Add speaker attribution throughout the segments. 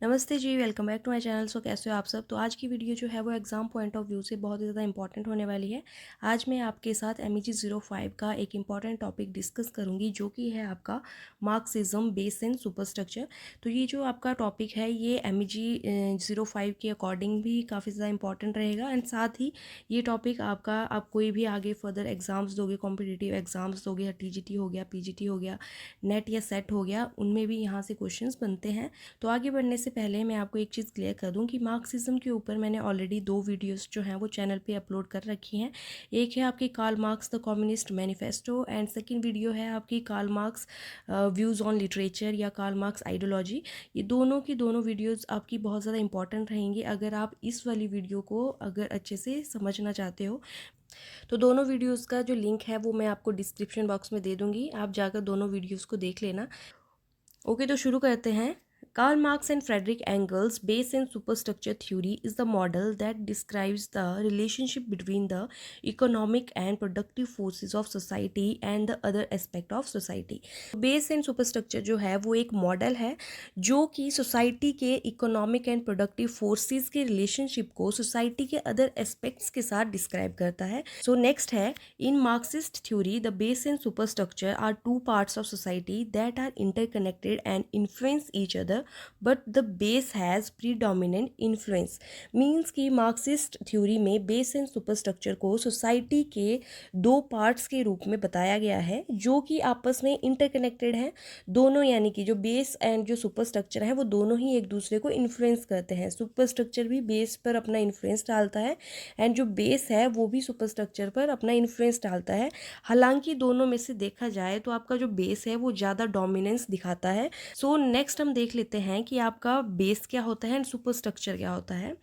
Speaker 1: नमस्ते जी, welcome back to my channel. So कैसे हो आप सब। तो आज की वीडियो जो है वो एग्ज़ाम पॉइंट ऑफ व्यू से बहुत ज़्यादा इंपॉर्टेंट होने वाली है। आज मैं आपके साथ MEG 05 का एक इम्पॉर्टेंट टॉपिक डिस्कस करूंगी जो कि है आपका मार्क्सिज्म बेस एंड सुपरस्ट्रक्चर। तो ये जो आपका टॉपिक है ये MEG 05 के अकॉर्डिंग भी काफ़ी ज़्यादा इंपॉर्टेंट रहेगा एंड साथ ही ये टॉपिक आपका आप कोई भी आगे फर्दर एग्ज़ाम्स दोगे, कॉम्पिटिटिव एग्ज़ाम्स दोगे, TGT हो गया, PGT हो गया, नेट या सेट हो गया, उनमें भी यहाँ से क्वेश्चन बनते हैं। तो आगे बढ़ने से पहले मैं आपको एक चीज़ क्लियर कर दूं कि मार्क्सिज्म के ऊपर मैंने ऑलरेडी 2 वीडियोस जो हैं वो चैनल पे अपलोड कर रखी हैं। एक है आपकी Karl Marx the communist manifesto and second video है आपकी Karl Marx views on literature या कार्ल मार्क्स आइडियोलॉजी। ये दोनों की दोनों वीडियोज़ आपकी बहुत ज़्यादा इंपॉर्टेंट रहेंगी अगर आप इस वाली वीडियो को अगर अच्छे से समझना चाहते हो। तो दोनों वीडियोज़ का जो लिंक है वो मैं आपको डिस्क्रिप्शन बॉक्स में दे दूँगी, आप जाकर दोनों वीडियोज़ को देख लेना। ओके, तो शुरू करते हैं। Karl Marx and Friedrich Engels' base and superstructure theory is the model that describes the relationship between the economic and productive forces of society and the other aspect of society. Base and superstructure जो है वो एक model है जो कि society के economic and productive forces के relationship को सोसाइटी के अदर एस्पेक्ट्स के साथ डिस्क्राइब करता है। सो नेक्स्ट है, in Marxist theory the base and superstructure are two parts of society that are interconnected and influence each other but the base has predominant influence. Means कि Marxist theory में base and superstructure को society के दो parts के रूप में बताया गया है जो कि आपस में इंटरकनेक्टेड हैं दोनों, यानी कि जो बेस एंड जो सुपरस्ट्रक्चर है वो दोनों ही एक दूसरे को इन्फ्लुएंस करते हैं। सुपरस्ट्रक्चर भी बेस पर अपना इन्फ्लुएंस डालता है एंड जो बेस है वो भी सुपरस्ट्रक्चर पर अपना इन्फ्लुएंस डालता है। हालांकि दोनों में से देखा जाए तो आपका जो बेस है वो ज़्यादा डोमिनेंस दिखाता है। सो नेक्स्ट हम देख लेते हैं कि आपका बेस क्या होता है एंड सुपरस्ट्रक्चर क्या होता है।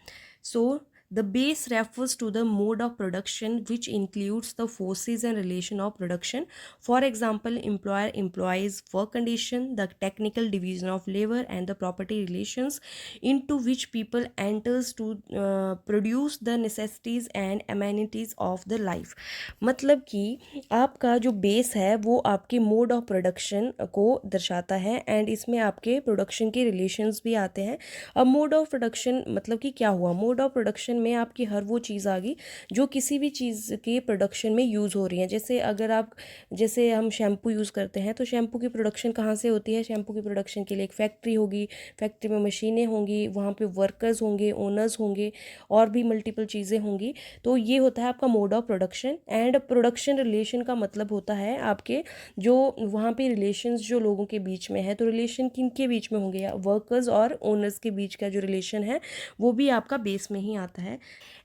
Speaker 1: सो the base refers to the mode of production which includes the forces and relation of production. For example, employer-employees work condition, the technical division of labor and the property relations into which people enters to produce the necessities and amenities of the life. मतलब कि आपका जो base है वो आपके mode of production को दर्शाता है एंड इसमें आपके प्रोडक्शन के रिलेशंस भी आते हैं। अब मोड ऑफ प्रोडक्शन मतलब कि क्या हुआ, मोड ऑफ प्रोडक्शन में आपकी हर वो चीज़ आ गई जो किसी भी चीज़ के प्रोडक्शन में यूज़ हो रही है। जैसे अगर आप जैसे हम शैम्पू यूज़ करते हैं तो शैम्पू की प्रोडक्शन कहाँ से होती है, शैम्पू की प्रोडक्शन के लिए एक फैक्ट्री होगी, फैक्ट्री में मशीनें होंगी, वहाँ पे वर्कर्स होंगे, ओनर्स होंगे और भी मल्टीपल चीज़ें होंगी। तो ये होता है आपका mode of production and production relation का मतलब होता है आपके जो वहाँ पे रिलेशंस जो लोगों के बीच में है। तो रिलेशन किन के बीच में होंगे, या वर्कर्स और ओनर्स के बीच का जो रिलेशन है वो भी आपका बेस में ही आता है।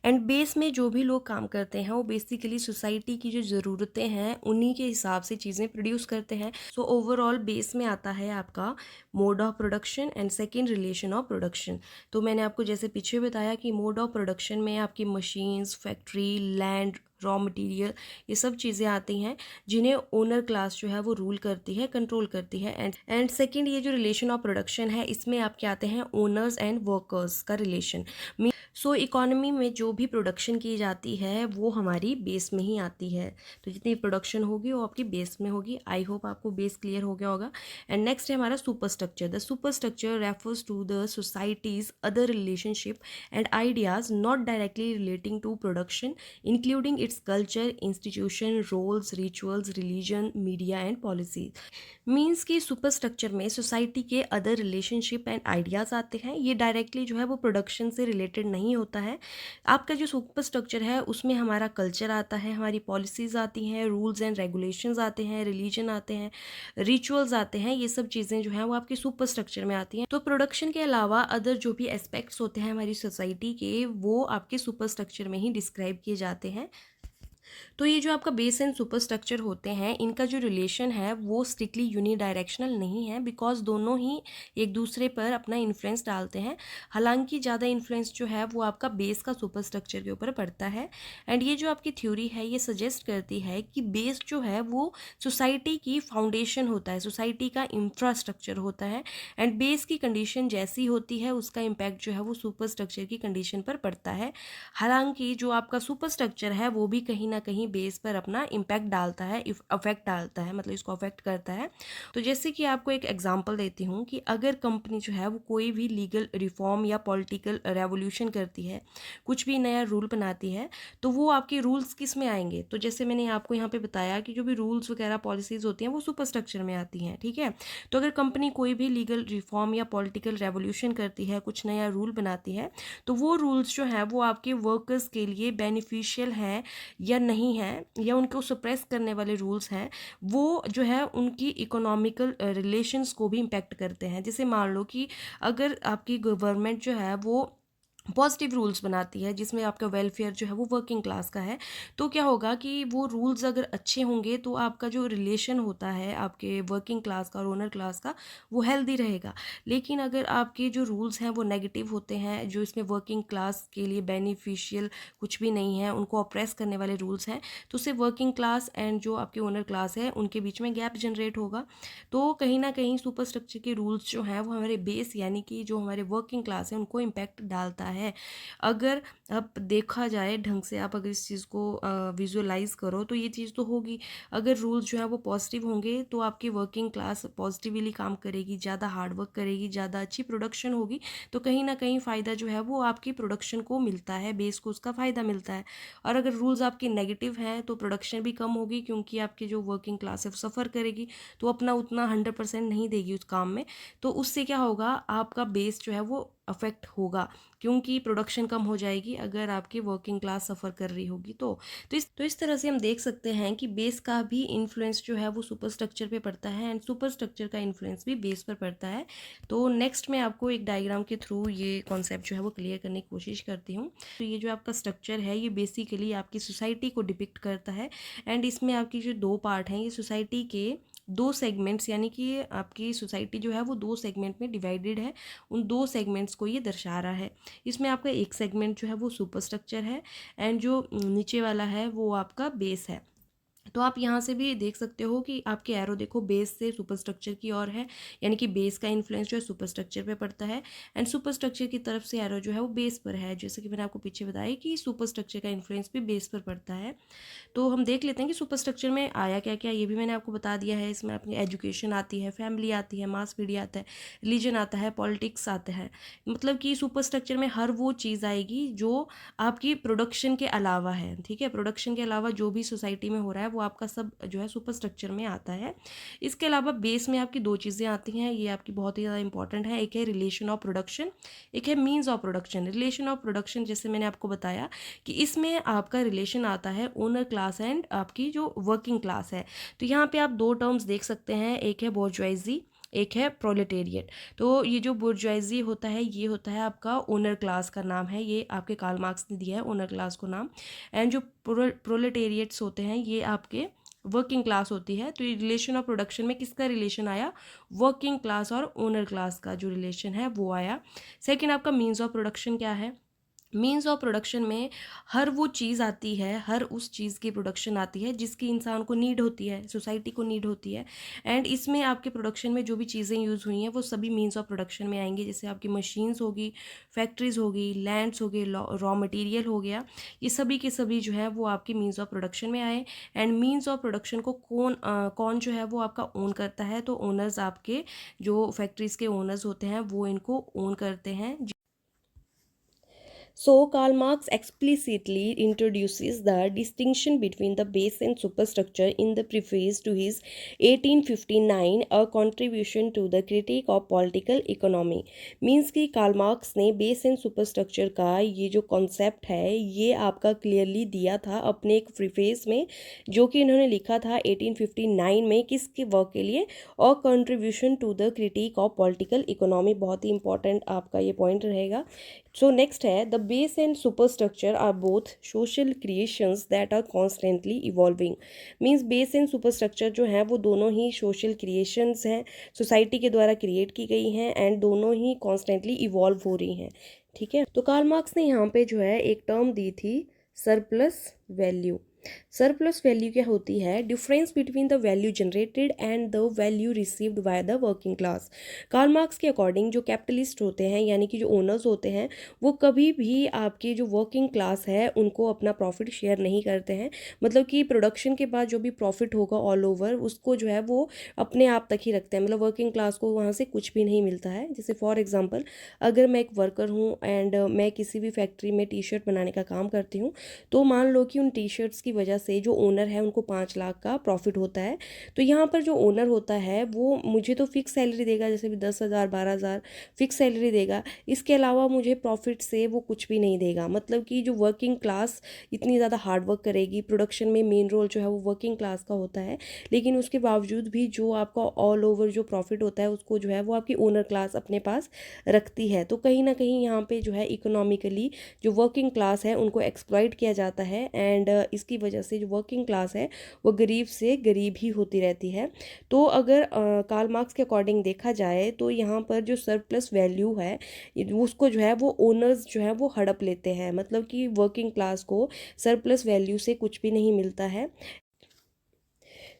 Speaker 1: एंड बेस में जो भी लोग काम करते हैं वो बेसिकली सोसाइटी की जो ज़रूरतें हैं उन्हीं के हिसाब से चीज़ें प्रोड्यूस करते हैं। सो ओवरऑल बेस में आता है आपका mode of production and second relation of production. तो मैंने आपको जैसे पीछे बताया कि मोड ऑफ प्रोडक्शन में आपकी machines, factory, land, raw material, ये सब चीज़ें आती हैं जिन्हें ओनर क्लास जो है वो रूल करती है, कंट्रोल करती है। एंड सेकंड ये जो रिलेशन ऑफ प्रोडक्शन है इसमें आपके आते हैं ओनर्स एंड वर्कर्स का रिलेशन। सो इकोनॉमी में जो भी प्रोडक्शन की जाती है वो हमारी बेस में ही आती है। तो जितनी प्रोडक्शन होगी वो आपकी बेस में होगी। आई होप आपको बेस क्लियर हो गया होगा। एंड नेक्स्ट है हमारा superstructure. The superstructure refers to the society's other relationship and ideas not directly relating to production including its culture, institution, roles, rituals, religion, media and policy. Means कि superstructure में society के other relationship and ideas आते हैं। ये directly जो है वो production से रिलेटेड नहीं होता है। आपका जो सुपर स्ट्रक्चर है उसमें हमारा कल्चर आता है, हमारी पॉलिसीज़ आती हैं, रूल्स एंड रेगुलेशंस आते हैं, रिलीजन आते हैं, रिचुअल्स आते हैं। ये सब चीज़ें जो हैं वो आपके सुपर स्ट्रक्चर में आती हैं। तो प्रोडक्शन के अलावा अदर जो भी एस्पेक्ट्स होते हैं हमारी सोसाइटी के वो आपके सुपर स्ट्रक्चर में ही डिस्क्राइब किए जाते हैं। तो ये जो आपका बेस एंड सुपर स्ट्रक्चर होते हैं इनका जो रिलेशन है वो स्ट्रिक्टली यूनिडायरेक्शनल नहीं है, बिकॉज दोनों ही एक दूसरे पर अपना इन्फ्लुएंस डालते हैं। हालांकि ज़्यादा इन्फ्लुएंस जो है वो आपका बेस का सुपर स्ट्रक्चर के ऊपर पड़ता है। एंड ये जो आपकी थ्योरी है ये सजेस्ट करती है कि बेस जो है वो सोसाइटी की फाउंडेशन होता है, सोसाइटी का इंफ्रास्ट्रक्चर होता है एंड बेस की कंडीशन जैसी होती है उसका इम्पैक्ट जो है वो सुपर स्ट्रक्चर की कंडीशन पर पड़ता है। हालांकि जो आपका सुपर स्ट्रक्चर है वो भी कहीं ना ना कहीं बेस पर अपना इम्पैक्ट डालता है, अफेक्ट डालता है, मतलब इसको अफेक्ट करता है। तो जैसे कि आपको एक एग्जांपल देती हूँ कि अगर कंपनी जो है वो कोई भी लीगल रिफॉर्म या पॉलिटिकल रेवोल्यूशन करती है, कुछ भी नया रूल बनाती है, तो वो आपके रूल्स किस में आएंगे? तो जैसे मैंने आपको यहाँ पे बताया कि जो भी रूल्स वगैरह पॉलिसीज़ होती हैं वो सुपर स्ट्रक्चर में आती हैं, ठीक है। तो अगर कंपनी कोई भी लीगल रिफॉर्म या पॉलिटिकल रेवोल्यूशन करती है, कुछ नया रूल बनाती है, तो वो रूल्स जो हैं वो आपके वर्कर्स के लिए बेनिफिशियल हैं या नहीं हैं, या उनको सप्रेस करने वाले रूल्स हैं, वो जो है उनकी इकोनॉमिकल रिलेशंस को भी इम्पेक्ट करते हैं। जैसे मान लो कि अगर आपकी गवर्नमेंट जो है वो पॉजिटिव रूल्स बनाती है जिसमें आपका वेलफेयर जो है वो वर्किंग क्लास का है, तो क्या होगा कि वो रूल्स अगर अच्छे होंगे तो आपका जो रिलेशन होता है आपके वर्किंग क्लास का और ओनर क्लास का, वो हेल्दी रहेगा। लेकिन अगर आपके जो रूल्स हैं वो नेगेटिव होते हैं, जो इसमें वर्किंग क्लास के लिए बेनिफिशियल कुछ भी नहीं है, उनको ऑप्रेस करने वाले रूल्स हैं, तो उससे वर्किंग क्लास एंड जो आपके ओनर क्लास है उनके बीच में गैप जनरेट होगा। तो कहीं ना कहीं सुपर स्ट्रक्चर के रूल्स जो हैं वो हमारे बेस यानी कि जो हमारे वर्किंग क्लास है उनको इम्पैक्ट डालता है। अगर अब देखा जाए ढंग से, आप अगर इस चीज़ को विजुअलाइज करो तो ये चीज़ तो होगी। अगर रूल्स जो है वो पॉजिटिव होंगे तो आपकी वर्किंग क्लास पॉजिटिवली काम करेगी, ज़्यादा हार्ड वर्क करेगी, ज़्यादा अच्छी प्रोडक्शन होगी, तो कहीं ना कहीं फ़ायदा जो है वो आपकी प्रोडक्शन को मिलता है, बेस को उसका फ़ायदा मिलता है। और अगर रूल्स आपके नेगेटिव हैं तो प्रोडक्शन भी कम होगी, क्योंकि आपकी जो वर्किंग क्लास है वो सफ़र करेगी, तो अपना उतना 100% नहीं देगी उस काम में। तो उससे क्या होगा, आपका बेस जो है वो अफेक्ट होगा, क्योंकि प्रोडक्शन कम हो जाएगी अगर आपकी वर्किंग क्लास सफ़र कर रही होगी। तो इस तरह से हम देख सकते हैं कि बेस का भी इन्फ्लुएंस जो है वो सुपर स्ट्रक्चर पे पड़ता है, एंड सुपर स्ट्रक्चर का इन्फ्लुएंस भी बेस पर पड़ता है। तो नेक्स्ट मैं आपको एक डायग्राम के थ्रू ये कॉन्सेप्ट जो है वो क्लियर करने की कोशिश करती हूँ। तो ये जो आपका स्ट्रक्चर है ये बेसिकली आपकी सोसाइटी को डिपिक्ट करता है, एंड इसमें आपकी जो दो पार्ट हैं, ये सोसाइटी के दो सेगमेंट्स, यानी कि आपकी सोसाइटी जो है वो दो सेगमेंट में डिवाइडेड है, उन दो सेगमेंट्स को ये दर्शा रहा है। इसमें आपका एक सेगमेंट जो है वो सुपर स्ट्रक्चर है, एंड जो नीचे वाला है वो आपका बेस है। तो आप यहाँ से भी देख सकते हो कि आपके एरो देखो बेस से सुपर स्ट्रक्चर की ओर है, यानी कि बेस का इन्फ्लुएंस जो है सुपर स्ट्रक्चर पे पड़ता है, एंड सुपर स्ट्रक्चर की तरफ से एरो जो है वो बेस पर है। जैसे कि मैंने आपको पीछे बताया कि सुपर स्ट्रक्चर का इन्फ्लुएंस भी बेस पर पड़ता है। तो हम देख लेते हैं कि सुपर स्ट्रक्चर में आया क्या क्या, ये भी मैंने आपको बता दिया है। इसमें अपनी एजुकेशन आती है, फैमिली आती है, मास मीडिया आता है, रिलीजन आता है, पॉलिटिक्स आता है। मतलब कि सुपर स्ट्रक्चर में हर वो चीज़ आएगी जो आपकी प्रोडक्शन के अलावा है, ठीक है। प्रोडक्शन के अलावा जो भी सोसाइटी में हो रहा है वो आपका सब जो है सुपर स्ट्रक्चर में आता है। इसके अलावा बेस में आपकी दो चीज़ें आती हैं, ये आपकी बहुत ही ज़्यादा इंपॉर्टेंट है। एक है रिलेशन ऑफ प्रोडक्शन, एक है means of production. Relation of production जैसे मैंने आपको बताया कि इसमें आपका रिलेशन आता है ओनर क्लास एंड आपकी जो वर्किंग क्लास है। तो यहाँ पे आप दो टर्म्स देख सकते हैं, एक है बोर्जवाइजी, एक है प्रोलेटेरिएट। तो ये जो बुर्जुआजी होता है ये होता है आपका ओनर क्लास का नाम है, ये आपके कार्ल मार्क्स ने दिया है ओनर क्लास को नाम। एंड जो प्रोलेटेरिएट्स होते हैं ये आपके वर्किंग क्लास होती है। तो ये रिलेशन ऑफ प्रोडक्शन में किसका रिलेशन आया, वर्किंग क्लास और ओनर क्लास का जो रिलेशन है वो आया। सेकेंड आपका मीन्स ऑफ प्रोडक्शन क्या है, मीन्स ऑफ प्रोडक्शन में हर वो चीज़ आती है, हर उस चीज़ की प्रोडक्शन आती है जिसकी इंसान को नीड होती है, सोसाइटी को नीड होती है। एंड इसमें आपके प्रोडक्शन में जो भी चीज़ें यूज़ हुई हैं वो सभी मीन्स ऑफ प्रोडक्शन में आएंगे। जैसे आपकी मशीन्स होगी, फैक्ट्रीज़ होगी, लैंड्स हो गए, रॉ मटेरियल हो गया, ये सभी के सभी जो है वो आपके मीन्स ऑफ प्रोडक्शन में आए। एंड मीन्स ऑफ प्रोडक्शन को कौन जो है वो आपका ओन करता है, तो ओनर्स आपके जो फैक्ट्रीज़ के ओनर्स होते हैं वो इनको ओन करते हैं। So, Karl Marx explicitly introduces the distinction between the base and superstructure in the preface to his 1859 A Contribution to the Critique of Political Economy। Means कि कार्ल मार्क्स ने base and superstructure का ये जो concept है ये आपका clearly दिया था अपने एक प्रीफेस में, जो कि इन्होंने लिखा था 1859 में, किसके वर्क के लिए, और contribution to the critique of political economy. बहुत ही इंपॉर्टेंट आपका ये पॉइंट रहेगा। सो नेक्स्ट है, the base and superstructure are both social creations that are constantly evolving. Means base and superstructure जो हैं वो दोनों ही सोशल क्रिएशंस हैं, सोसाइटी के द्वारा क्रिएट की गई हैं, एंड दोनों ही कॉन्स्टेंटली इवॉल्व हो रही हैं, ठीक है। तो कार्ल मार्क्स ने यहाँ पे जो है एक टर्म दी थी सरप्लस वैल्यू। सरप्लस वैल्यू क्या होती है? Difference between the value generated and the value received by the working class. Karl Marx के अकॉर्डिंग जो कैपिटलिस्ट होते हैं यानी कि जो ओनर्स होते हैं वो कभी भी आपकी जो वर्किंग क्लास है उनको अपना प्रॉफिट शेयर नहीं करते हैं। मतलब कि प्रोडक्शन के बाद जो भी प्रॉफिट होगा ऑल ओवर उसको जो है वो अपने आप तक ही रखते हैं। मतलब वर्किंग क्लास को वहाँ से कुछ भी नहीं मिलता है। जैसे फॉर एग्जांपल अगर मैं एक वर्कर हूँ एंड मैं किसी भी फैक्ट्री में टी शर्ट बनाने का काम करती हूँ, तो मान लो कि उन टी शर्ट्स की वजह से जो ओनर है उनको 5 लाख का प्रॉफिट होता है। तो यहाँ पर जो ओनर होता है वो मुझे तो फिक्स सैलरी देगा, जैसे भी 10,000 12,000 फिक्स सैलरी देगा। इसके अलावा मुझे प्रॉफिट से वो कुछ भी नहीं देगा। मतलब कि जो वर्किंग क्लास इतनी ज़्यादा हार्ड वर्क करेगी, प्रोडक्शन में मेन रोल जो है वो वर्किंग क्लास का होता है, लेकिन उसके बावजूद भी जो आपका ऑल ओवर जो प्रॉफिट होता है उसको जो है वो आपकी ओनर क्लास अपने पास रखती है। तो कहीं ना कहीं यहाँ पे जो है इकोनॉमिकली जो वर्किंग क्लास है उनको एक्सप्लॉइट किया जाता है एंड इसकी वजह से जो वर्किंग क्लास है वो गरीब से गरीब ही होती रहती है। तो अगर कार्ल मार्क्स के अकॉर्डिंग देखा जाए तो यहाँ पर जो सरप्लस वैल्यू है उसको जो है वो ओनर्स जो है वो हड़प लेते हैं। मतलब कि वर्किंग क्लास को सरप्लस वैल्यू से कुछ भी नहीं मिलता है।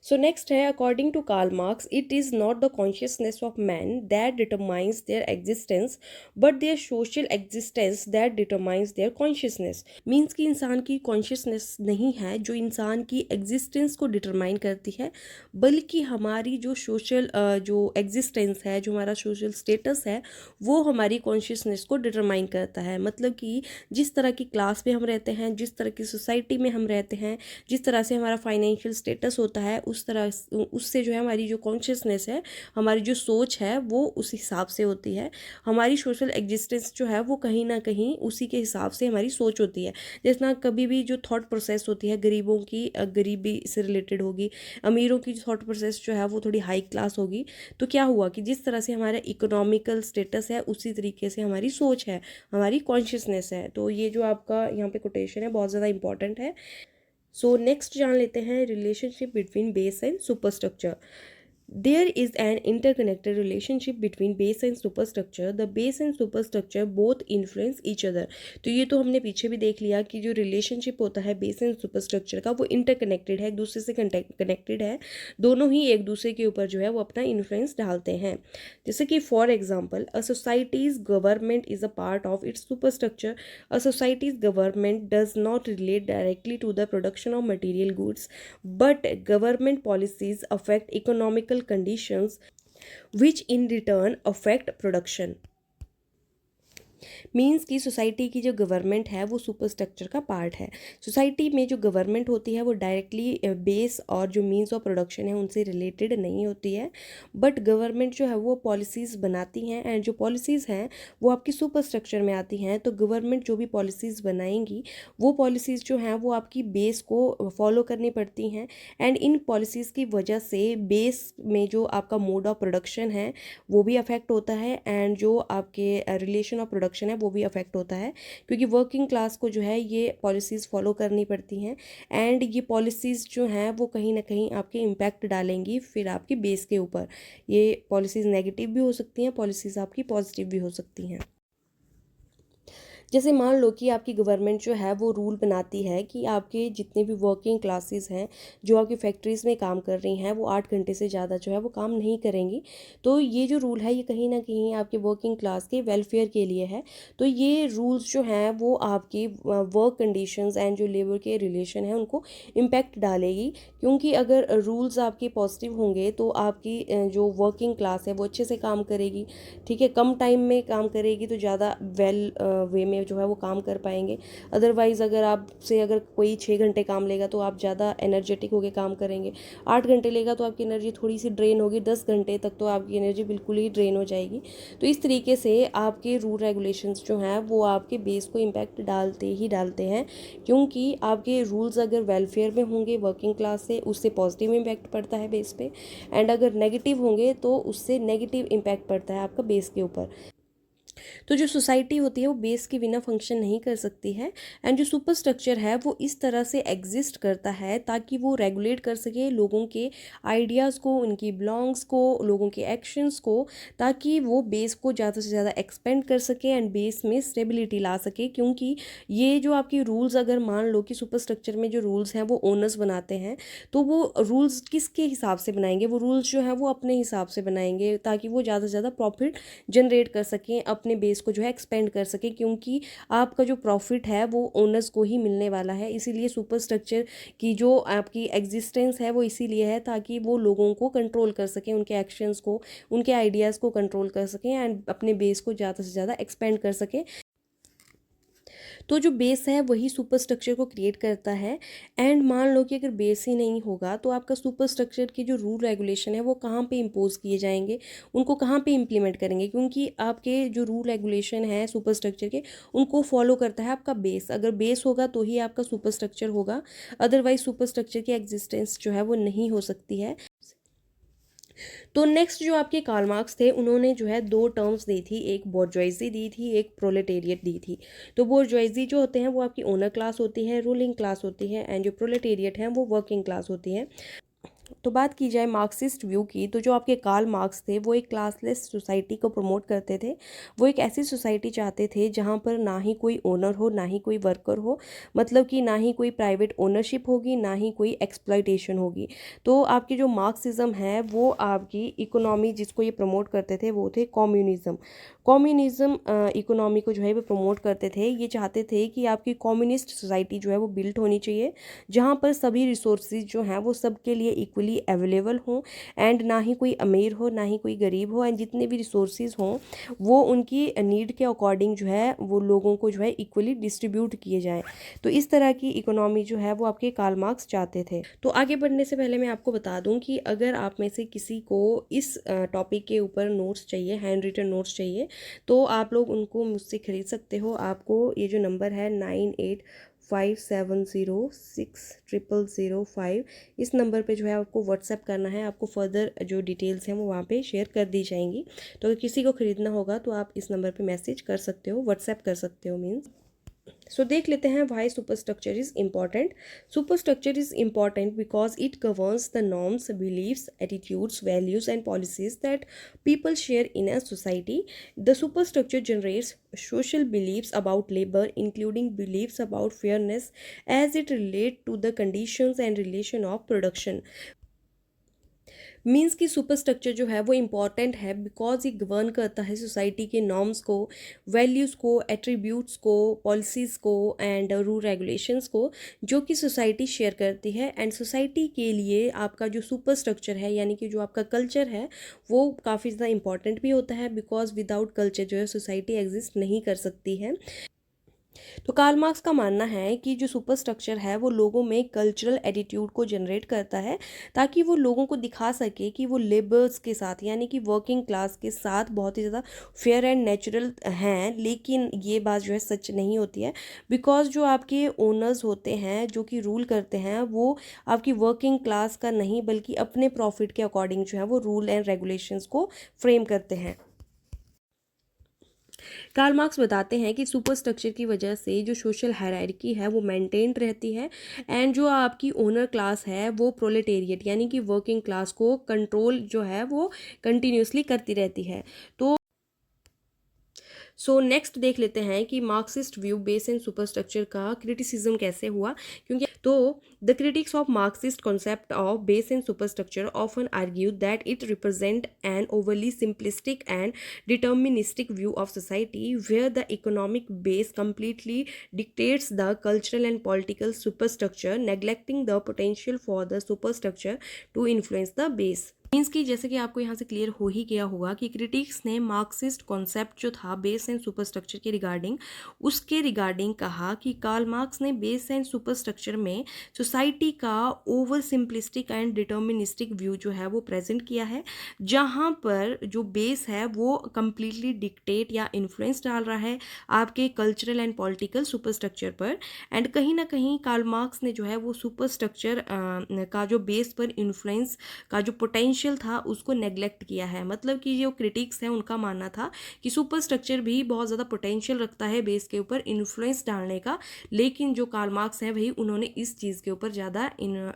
Speaker 1: सो नेक्स्ट है, according to Karl Marx it is not the consciousness of man that determines their existence but their social existence that determines their consciousness. Means कि इंसान की कॉन्शियसनेस नहीं है जो इंसान की एग्जिस्टेंस को डिटरमाइन करती है, बल्कि हमारी जो सोशल जो एग्जिस्टेंस है, जो हमारा सोशल स्टेटस है, वो हमारी कॉन्शियसनेस को डिटरमाइन करता है। मतलब कि जिस तरह की क्लास में हम रहते हैं, जिस तरह की सोसाइटी में हम रहते हैं, जिस तरह से हमारा फाइनेंशियल स्टेटस होता है, उस तरह उससे जो है हमारी जो कॉन्शियसनेस है, हमारी जो सोच है वो उस हिसाब से होती है। हमारी सोशल एग्जिस्टेंस जो है वो कहीं ना कहीं उसी के हिसाब से हमारी सोच होती है। जैसे कभी भी जो थॉट प्रोसेस होती है गरीबों की गरीबी से रिलेटेड होगी, अमीरों की थॉट प्रोसेस जो है वो थोड़ी हाई क्लास होगी। तो क्या हुआ कि जिस तरह से हमारा इकोनॉमिकल स्टेटस है उसी तरीके से हमारी सोच है, हमारी कॉन्शियसनेस है। तो ये जो आपका यहाँ पे कोटेशन है बहुत ज़्यादा इंपॉर्टेंट है। सो नेक्स्ट जान लेते हैं relationship between base and superstructure. There is an interconnected relationship between base and superstructure. The base and superstructure both influence each other. तो ये तो हमने पीछे भी देख लिया कि जो रिलेशनशिप होता है बेस एंड सुपरस्ट्रक्चर का वो इंटरकनेक्टेड है, एक दूसरे से कनेक्टेड है। दोनों ही एक दूसरे के ऊपर जो है वो अपना इन्फ्लुएंस डालते हैं। जैसे कि for example a society's government is a part of its superstructure. A society's government does not relate directly to the production of material goods, but government policies affect economical conditions which in return affect production. Means की society की जो government है वो super structure का part है। Society में जो government होती है वो डायरेक्टली बेस और जो मीन्स ऑफ प्रोडक्शन है उनसे रिलेटेड नहीं होती है, बट गवर्नमेंट जो है वो पॉलिसीज़ बनाती हैं एंड जो पॉलिसीज़ हैं वो आपकी सुपर स्ट्रक्चर में आती हैं। तो गवर्नमेंट जो भी पॉलिसीज़ बनाएंगी वो पॉलिसीज़ जो हैं वो आपकी बेस को फॉलो करनी पड़ती हैं एंड इन पॉलिसीज़ की वजह से बेस में जो आपका मोड ऑफ प्रोडक्शन है वो भी अफेक्ट होता है एंड जो आपके रिलेशन ऑफ प्रोडक्शन है वो भी अफेक्ट होता है, क्योंकि वर्किंग क्लास को जो है ये पॉलिसीज़ फॉलो करनी पड़ती हैं एंड ये पॉलिसीज़ जो हैं वो कहीं ना कहीं आपके इम्पैक्ट डालेंगी फिर आपकी बेस के ऊपर। ये पॉलिसीज़ नेगेटिव भी हो सकती हैं, पॉलिसीज़ आपकी पॉजिटिव भी हो सकती हैं। जैसे मान लो कि आपकी गवर्नमेंट जो है वो रूल बनाती है कि आपके जितने भी वर्किंग क्लासेस हैं जो आपकी फैक्ट्रीज़ में काम कर रही हैं वो 8 घंटे से ज़्यादा जो है वो काम नहीं करेंगी। तो ये जो रूल है ये कहीं ना कहीं आपके वर्किंग क्लास के वेलफेयर के लिए है। तो ये रूल्स जो हैं वो आपकी वर्क कंडीशंस एंड जो लेबर के रिलेशन है उनको इम्पैक्ट डालेगी, क्योंकि अगर रूल्स आपके पॉजिटिव होंगे तो आपकी जो वर्किंग क्लास है वो अच्छे से काम करेगी। ठीक है, कम टाइम में काम करेगी तो ज़्यादा वेल वे में जो है वो काम कर पाएंगे। अदरवाइज़ अगर कोई 6 घंटे काम लेगा तो आप ज़्यादा एनर्जेटिक होकर काम करेंगे। 8 घंटे लेगा तो आपकी एनर्जी थोड़ी सी ड्रेन होगी, 10 घंटे तक तो आपकी एनर्जी बिल्कुल ही ड्रेन हो जाएगी। तो इस तरीके से आपके रूल रेगुलेशंस जो हैं वो आपके बेस को इम्पैक्ट डालते ही डालते हैं, क्योंकि आपके रूल्स अगर वेलफेयर में होंगे वर्किंग क्लास से उससे पॉजिटिव इम्पैक्ट पड़ता है बेस पे, एंड अगर नेगेटिव होंगे तो उससे नेगेटिव इम्पैक्ट पड़ता है आपका बेस के ऊपर। तो जो सोसाइटी होती है वो बेस के बिना फंक्शन नहीं कर सकती है। एंड जो सुपर स्ट्रक्चर है वो इस तरह से एग्जिस्ट करता है ताकि वो रेगुलेट कर सके लोगों के आइडियाज़ को, उनकी बिलोंग्स को, लोगों के एक्शंस को, ताकि वो बेस को ज़्यादा से ज़्यादा एक्सपेंड कर सके एंड बेस में स्टेबिलिटी ला सके। क्योंकि ये जो आपकी रूल्स, अगर मान लो कि सुपर स्ट्रक्चर में जो रूल्स हैं वो ओनर्स बनाते हैं, तो वो रूल्स किसके हिसाब से बनाएंगे? वो रूल्स जो है वो अपने हिसाब से बनाएंगे ताकि वो ज़्यादा से ज़्यादा प्रॉफिट जनरेट कर सकें, अपने बेस को जो है एक्सपेंड कर सकें। क्योंकि आपका जो प्रॉफिट है वो ओनर्स को ही मिलने वाला है। इसीलिए सुपर स्ट्रक्चर की जो आपकी एग्जिस्टेंस है वो इसीलिए है ताकि वो लोगों को कंट्रोल कर सकें, उनके एक्शंस को, उनके आइडियाज़ को कंट्रोल कर सकें एंड अपने बेस को ज़्यादा से ज़्यादा एक्सपेंड कर सकें। तो जो बेस है वही सुपर स्ट्रक्चर को क्रिएट करता है। एंड मान लो कि अगर बेस ही नहीं होगा तो आपका सुपर स्ट्रक्चर की जो रूल रेगुलेशन है वो कहाँ पे इम्पोज किए जाएंगे, उनको कहाँ पे इम्प्लीमेंट करेंगे? क्योंकि आपके जो रूल रेगुलेशन है सुपर स्ट्रक्चर के, उनको फॉलो करता है आपका बेस। अगर बेस होगा तो ही आपका सुपर स्ट्रक्चर होगा, अदरवाइज सुपर स्ट्रक्चर की एग्जिस्टेंस जो है वो नहीं हो सकती है। तो नेक्स्ट जो आपके कार्ल मार्क्स थे, उन्होंने जो है दो टर्म्स दी थी, एक बोर्जोइजी दी थी, एक प्रोलेटेरिएट दी थी। तो बोर्जोइजी जो होते हैं वो आपकी ओनर क्लास होती है, रूलिंग क्लास होती है, एंड जो प्रोलेटेरिएट हैं वो वर्किंग क्लास होती है। तो बात की जाए मार्क्सिस्ट व्यू की, तो जो आपके कार्ल मार्क्स थे वो एक क्लासलेस सोसाइटी को प्रमोट करते थे। वो एक ऐसी सोसाइटी चाहते थे जहाँ पर ना ही कोई ओनर हो, ना ही कोई वर्कर हो, मतलब कि ना ही कोई प्राइवेट ओनरशिप होगी, ना ही कोई एक्सप्लॉयटेशन होगी। तो आपकी जो मार्क्सिज्म है वो आपकी इकोनॉमी जिसको ये प्रमोट करते थे वो थे कम्युनिज्म। कम्युनिज्म इकोनॉमी को जो है वो प्रमोट करते थे। ये चाहते थे कि आपकी कम्युनिस्ट सोसाइटी जो है वो बिल्ट होनी चाहिए, जहाँ पर सभी रिसोर्सेज जो हैं वो सबके लिए इक्वली अवेलेबल हों, एंड ना ही कोई अमीर हो, ना ही कोई गरीब हो, एंड जितने भी रिसोर्सेज हों वो उनकी नीड के अकॉर्डिंग जो है वो लोगों को जो है इक्वली डिस्ट्रीब्यूट किए जाएं। तो इस तरह की इकोनॉमी जो है वो आपके कार्ल मार्क्स चाहते थे। तो आगे बढ़ने से पहले मैं आपको बता दूं कि अगर आप में से किसी को इस टॉपिक के ऊपर नोट्स चाहिए, हैंड रिटन नोट्स चाहिए, तो आप लोग उनको मुझसे खरीद सकते हो। आपको ये जो नंबर है 9857060005, इस नंबर पे जो है आपको व्हाट्सएप करना है। आपको फर्दर जो डिटेल्स हैं वो वहाँ पे शेयर कर दी जाएंगी। तो अगर किसी को ख़रीदना होगा तो आप इस नंबर पे मैसेज कर सकते हो, व्हाट्सएप कर सकते हो मीन्स। सो देख लेते हैं why superstructure is important. Superstructure is important because it governs the norms, beliefs, attitudes, values and policies that people share in a society. The superstructure generates social beliefs about labor, including beliefs about fairness as it relate to the conditions and relation of production. Means कि super structure जो है वो important है because ये govern करता है society के norms को, वैल्यूज़ को, एट्रीब्यूट्स को, पॉलिसीज़ को एंड रूल रेगुलेशंस को, जो कि सोसाइटी शेयर करती है। एंड सोसाइटी के लिए आपका जो सुपर स्ट्रक्चर है यानी कि जो आपका कल्चर है वो काफ़ी ज़्यादा इंपॉर्टेंट भी होता है, बिकॉज विदाउट कल्चर जो है सोसाइटी एग्जिस्ट नहीं कर सकती है। तो कार्ल मार्क्स का मानना है कि जो सुपर स्ट्रक्चर है वो लोगों में कल्चरल एटीट्यूड को जनरेट करता है, ताकि वो लोगों को दिखा सके कि वो लेबर्स के साथ यानी कि वर्किंग क्लास के साथ बहुत ही ज़्यादा फेयर एंड नेचुरल हैं। लेकिन ये बात जो है सच नहीं होती है, बिकॉज जो आपके ओनर्स होते हैं जो कि रूल करते हैं वो आपकी वर्किंग क्लास का नहीं बल्कि अपने प्रॉफिट के अकॉर्डिंग जो है वो रूल एंड रेगुलेशंस को फ्रेम करते हैं। कार्ल मार्क्स बताते हैं कि सुपर स्ट्रक्चर की वजह से जो सोशल हायरार्की है वो मेंटेन्ड रहती है, एंड जो आपकी ओनर क्लास है वो प्रोलेटेरिएट यानी कि वर्किंग क्लास को कंट्रोल जो है वो कंटिन्यूसली करती रहती है। तो नेक्स्ट देख लेते हैं कि Marxist view base and superstructure का क्रिटिसिज्म कैसे हुआ। क्योंकि तो the critics of Marxist concept of base and superstructure often argue that it represent an overly simplistic and deterministic view of society where the economic base completely dictates the cultural and political superstructure, neglecting the potential for the superstructure to influence the base. Means कि जैसे कि आपको यहाँ से clear हो ही गया होगा कि क्रिटिक्स ने मार्क्सिस्ट कॉन्सेप्ट जो था बेस एंड सुपरस्ट्रक्चर के रिगार्डिंग, उसके रिगार्डिंग कहा कि कार्ल मार्क्स ने बेस एंड सुपरस्ट्रक्चर में सोसाइटी का over simplistic and deterministic view जो है वो प्रेजेंट किया है, जहाँ पर जो बेस है वो कम्प्लीटली डिक्टेट या इन्फ्लुएंस डाल रहा है आपके कल्चरल एंड पॉलिटिकल सुपरस्ट्रक्चर पर। एंड कहीं ना कहीं कार्ल मार्क्स ने जो है वो सुपरस्ट्रक्चर का जो बेस पर इन्फ्लुएंस का जो पोटेंशियल पोटेंशियल था उसको नेग्लेक्ट किया है। मतलब कि जो क्रिटिक्स हैं उनका मानना था कि सुपर स्ट्रक्चर भी बहुत ज़्यादा पोटेंशियल रखता है बेस के ऊपर इन्फ्लुएंस डालने का, लेकिन जो कार्ल मार्क्स हैं भाई उन्होंने इस चीज़ के ऊपर ज़्यादा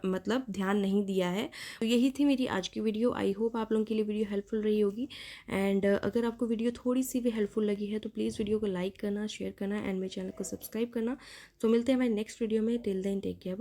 Speaker 1: मतलब ध्यान नहीं दिया है। तो यही थी मेरी आज की वीडियो। आई होप आप लोगों के लिए वीडियो हेल्पफुल रही होगी। एंड अगर आपको वीडियो थोड़ी सी भी हेल्पफुल लगी है तो प्लीज़ वीडियो को लाइक करना, शेयर करना एंड मेरे चैनल को सब्सक्राइब करना। तो मिलते हैं हमारे नेक्स्ट वीडियो में। Till then take care.